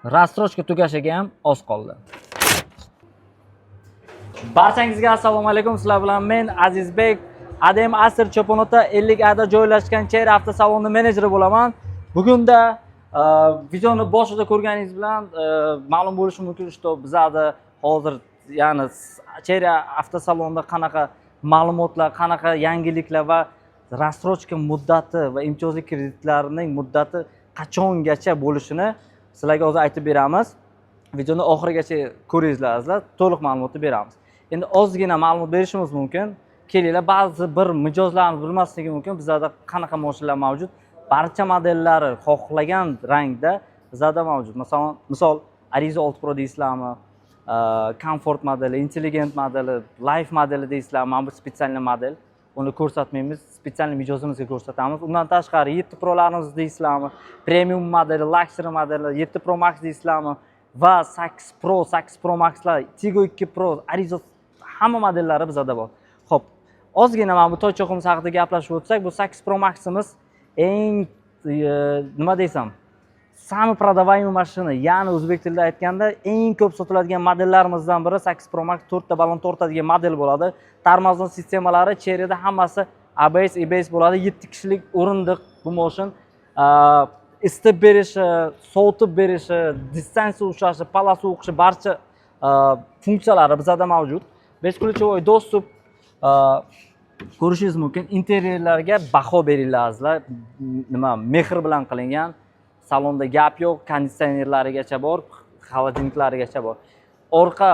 Rastrojka tugashiga ham oz qoldi. Barchangizga assalomu alaykum. Sizlar bilan men Azizbek, ADM Asr Cho'ponota 50A da joylashgan Chera avtosaloni menejeri bo'laman. Bugunda videoni boshida ko'rganingiz bilan ma'lum bo'lishi mumkin, что bizda hozir ya'ni Chera avtosalonida qanaqa ma'lumotlar, qanaqa yangiliklar va rastrojka muddati va imtiyozli kreditlarning muddati qachongacha bo'lishini sizlarga hozir aytib beramiz. Videoni oxirigacha ko'ringizlar, to'liq ma'lumotni beramiz. Endi ozgina ma'lumot berishimiz mumkin. Kelinglar, ba'zi bir mijozlarni bilmasligi mumkin. Bizda qanaqa mashinalar mavjud? Barcha modellari xohlagan rangda bizda mavjud. Misol Ariza 6 Pro deysizlarmi? Comfort modeli, Intelligent modeli, Life modeli deysizlar. Mana bu spetsialniy model. Uni ko'rsatmaymiz, spetsialniy mijozimizga ko'rsatamiz. Undan tashqari 7 Prolarimiz deysizlarmi? Premium modeli, Luxury modeli, 7 Pro Max deysizlarmi? Va 8 Pro Maxlar, Tigo 2 Pro, Ariza hamma modellari bizda bor. Xo'p, ozgina mana bu toy cho'qimiz haqida gaplashib o'tsak, bu 8 Pro Maximiz eng nima desam, самый продаваемый mashina, ya'ni o'zbek tilida aytganda eng ko'p sotiladigan modellarimizdan biri 8 Pro Max, 4 ta ballon tortadigan model bo'ladi. Tormozon sistemalari Cherry'da hammasi ABS, EBS bo'ladi. 7 kishilik o'rindiq bu mashina. Isitib berishi, sovutib berishi, distansiya ushlashi, palasi o'qishi barcha funksiyalari bizda mavjud. Beshkulchovoy dostуп ko'rishingiz mumkin. Interyerlarga baho beringlar. Nima, mehr bilan qilingan. Salonda gap yo'q, konditsionerlarigacha bor, xolodilniklarigacha bor. Orqa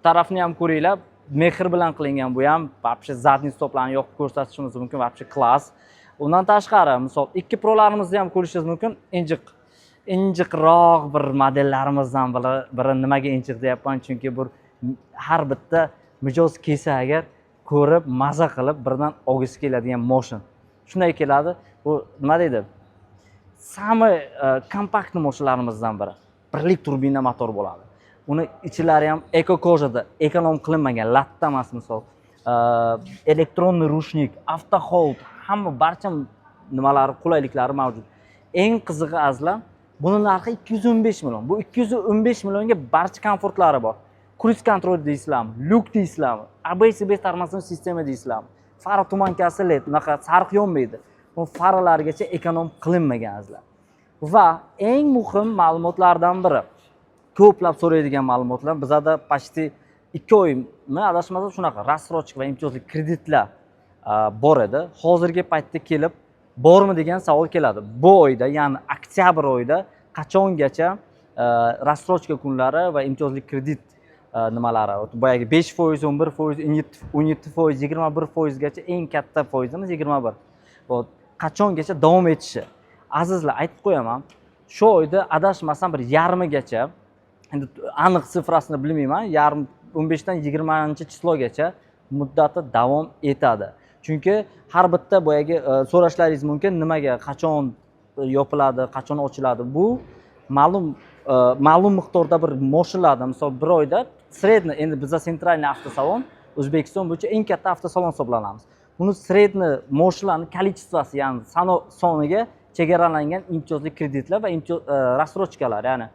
tarafni ham ko'ringlar, mehr bilan qilingan. Bu ham вообще задний stoplarni yoqib ko'rsatishimiz mumkin, вообще klass. Undan tashqari, misol 2 Prolarimizni ham ko'rishingiz mumkin. Injiqroq bir modellarimizdan biri. Nimaga injiq deyapman? Chunki bu har bitta mijoz kelsa agar ko'rib, maza qilib birdan olgisi keladigan mashina. Shunday keladi. Bu nima deydi? Самый kompaktniy mashinalarımizdan biri. 1 lik turbina motor bo'ladi. Uni ichlari ham eko kojada, ekonom qilinmagan, latta emas misol. Elektron rushnik, avto hold, hamma barcha nimalari, qulayliklari mavjud. Eng qizig'i azizlar, buni narxi 215 million. Bu 215 millionga barcha komfortlari bor. Cruise control deysizlarmi, luk deysizlarmi, ABS tormozon sistema deysizlarmi, fara tumankasi LED, unaqa sariq yonmaydi. Bu faralargacha ekonom qilinmagan azizlar. Va eng muhim ma'lumotlardan biri, ko'plab so'raydigan ma'lumotlar, bizda почти 2 oymi adashmasam shunaqa rastrojka va imtiyozli kreditlar bor edi. Hozirgi paytda kelib bormi degan savol keladi. Bu oyda, ya'ni oktyabr oyida qachongacha rastrojka kunlari va imtiyozli kredit nimalari, boyagi 5%, 11%, 17%, 21% gacha eng katta foizimiz 21. Bu qachongacha davom etishi. Azizlar, aytib qo'yaman, shu oyda adashmasam bir yarmigacha, endi aniq sifrasini bilmayman, 15 dan 20-chislogacha muddati davom etadi. Chunki har bitta boyagi so'rashlaringiz mumkin, nimaga, qachon yopiladi, qachon ochiladi. Bu ma'lum miqdorda bir mashinalardan, misol bir oyda sredniy, endi bizda sentralniy avtosalon O'zbekiston bo'yicha eng katta avtosalon hisoblanamiz. Buni sredniy mashinalarning kolичествоsi, ya'ni soniga chegaralangan imtiyozli kreditlar va rastrojkalar, ya'ni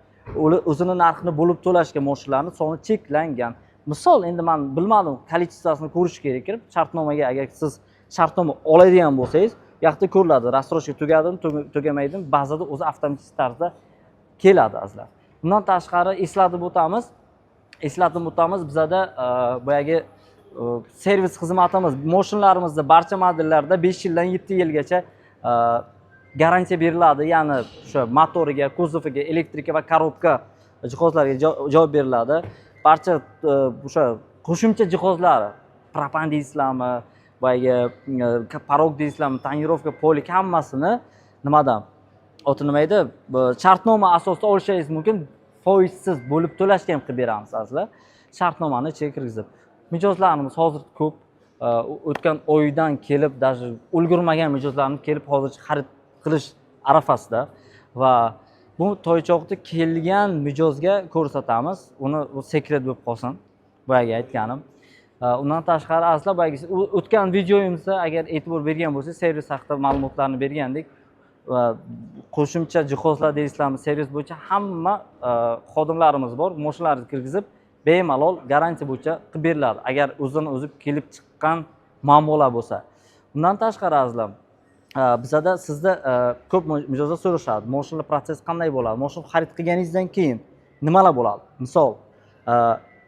o'zini narxini bo'lib to'lashga mashinalarning soni cheklangan. Misol, endi men bilmadim, kolичествосini ko'rish kerak kirib, shartnomaga agar siz shartnoma oladigan bo'lsangiz, bu yoqda ko'riladi, rastrojka tugadimi, tugamaydimi, ba'zida o'zi avtomatik tarzda keladi azizlar. Bundan tashqari eslatib o'tamiz, bizda boyagi servis xizmatimiz, mashinalarimizda barcha modellarda 5 yildan 7 yilgacha garantiya beriladi. Ya'ni o'sha motoriga, kuzoviga, elektrika va korobka jihozlariga javob beriladi. Barcha o'sha qo'shimcha jihozlari, propan deysizlarmi, boyagi porog deysizlarmi, tonirovka, polik hammasini nimadan nima edi, shartnoma asosida olishingiz mumkin. Foizsiz bo'lib to'lashga ham qilib beramiz azizlar. Shartnomani ichiga kirgizib. Mijozlarimiz hozir ko'p, o'tgan oydan kelib, даже ulgurmagan mijozlarimiz kelib hozircha xarid qilish arafasida va bu toychoqda kelgan mijozga ko'rsatamiz. Uni sekret bo'lib qolsin, boyagi aytganim. Undan tashqari azizlar, boyagi o'tgan videomizda agar e'tibor bergan bo'lsangiz, servis haqida ma'lumotlarni bergandik. va qo'shimcha jihozlar deysizlarmi, servis bo'yicha hamma xodimlarimiz bor. Mashinalarni kirgizib, bemalol garantiya bo'yicha qilib beriladi. Agar o'zidan o'zi kelib chiqqan muammolar bo'lsa. Bundan tashqari azizlar, bizada sizda ko'p mijozlar so'rashadi. Mashina protsess qanday bo'ladi? Mashina xarid qilganingizdan keyin nimalar bo'ladi? Misol,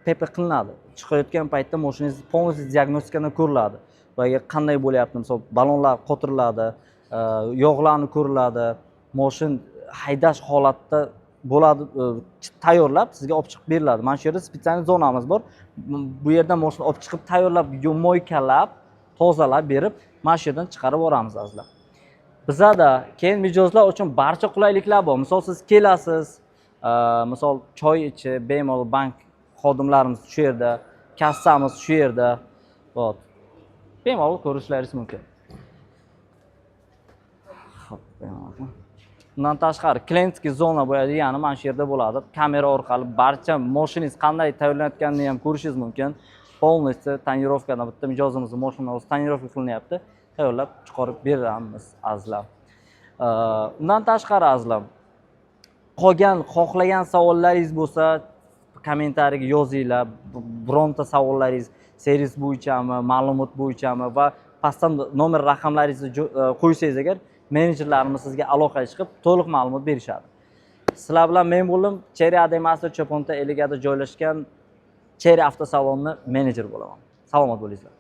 PP qilinadi. Chiqayotgan paytda mashinangiz полностью diagnostikadan ko'riladi. Va qanday bo'lyapti? Misol, balonlar qotiriladi, yog'larni ko'riladi, mashin haydash holatda bo'ladi, tayyorlab sizga olib chiqib beriladi. Mana shu yerda spetsial zonamiz bor. Bu yerdan mashina olib chiqib tayyorlab, moykalab, tozalab berib, mana shu yerdan chiqarib boramiz azizlar. Bizada keyin mijozlar uchun barcha qulayliklar bor. Misol siz kelasiz, misol choy ichi, bemalol bank xodimlarimiz shu yerda, kassamiz shu yerda. Bot. Bemalol ko'rishlaringiz mumkin. Bundan tashqari klientskiy zona bo'ladi, ya'ni mana shu yerda bo'ladi. Kamera orqali barcha mashinangiz qanday tayyorlanayotganini ham ko'rishingiz mumkin. Полностью tonirovkadan bitta mijozimizning mashinasi tonirovka qilinyapti. Tayyorlab chiqarib beramiz azizlar. Undan tashqari azizlar, qolgan xohlagan savollaringiz bo'lsa, kommentariyaga yozinglar. Bironta savollaringiz servis bo'yichami, ma'lumot bo'yichami va pastdan nomer raqamlaringizni qo'ysangiz agar menejerlarimiz sizga aloqaga chiqib to'liq ma'lumot berishadi. Sizlar bilan men bo'ldim. Cherry ADM Asr Cho'ponta 50 joylashgan Cherry avtosalonni menejer bo'laman. Salomat bo'linglar.